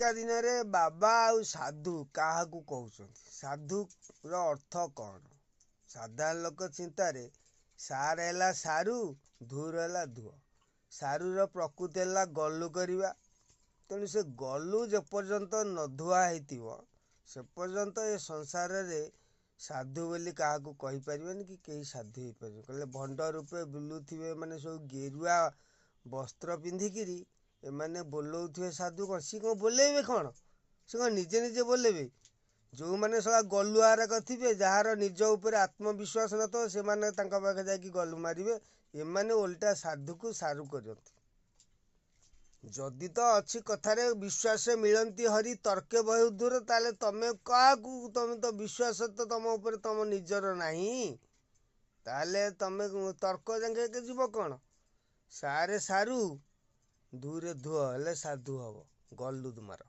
ଆଜିକା ଦିନରେ ବାବା ଆଉ ସାଧୁ କାହାକୁ କହୁଛନ୍ତି? ସାଧୁର ଅର୍ଥ କ'ଣ? ସାଧାରଣ ଲୋକ ଚିନ୍ତାରେ ସାର ହେଲା ସାରୁ, ଧୁର ହେଲା ଧୁଅ। ସାରୁର ପ୍ରକୃତି ହେଲା ଗଲୁ କରିବା। ତେଣୁ ସେ ଗଲୁ ଯେପର୍ଯ୍ୟନ୍ତ ନ ଧୁଆ ହେଇଥିବ ସେ ପର୍ଯ୍ୟନ୍ତ ଏ ସଂସାରରେ ସାଧୁ ବୋଲି କାହାକୁ କହିପାରିବେନି କି କେହି ସାଧୁ ହେଇପାରିବେ। କହିଲେ ଭଣ୍ଡ ରୂପେ ବୁଲୁଥିବେ ମାନେ ସବୁ ଗେରୁଆ ବସ୍ତ୍ର ପିନ୍ଧିକିରି ଏମାନେ ବୋଲଉଥିବେ ସାଧୁ କ'ଣ? ସିଏ କ'ଣ ବୋଲେଇବେ କ'ଣ? ସେ କ'ଣ ନିଜେ ନିଜେ ବୋଲେଇବେ? ଯେଉଁମାନେ ସଳା ଗଲୁଆରକ ଥିବେ, ଯାହାର ନିଜ ଉପରେ ଆତ୍ମବିଶ୍ୱାସ ନଥିବ, ସେମାନେ ତାଙ୍କ ପାଖେ ଯାଇକି ଗଲୁ ମାରିବେ। ଏମାନେ ଓଲଟା ସାଧୁକୁ ସାରୁ କରନ୍ତି। ଯଦି ତ ଅଛି କଥାରେ ବିଶ୍ୱାସ ମିଳନ୍ତି ହରି ତର୍କେ ବହୁ ଦୂର, ତାହେଲେ ତମେ କାହାକୁ, ତମେ ତ ବିଶ୍ୱାସ ତ ତମ ଉପରେ ତମ ନିଜର ନାହିଁ, ତାହେଲେ ତମେ ତର୍କ ଯାକେ ଯିବ କ'ଣ? ସାରେ ସାରୁ, ଧୁରେ ଧୁଅ ହେଲେ ସାଧୁ ହବ। ଗଲୁ ତୁମାର।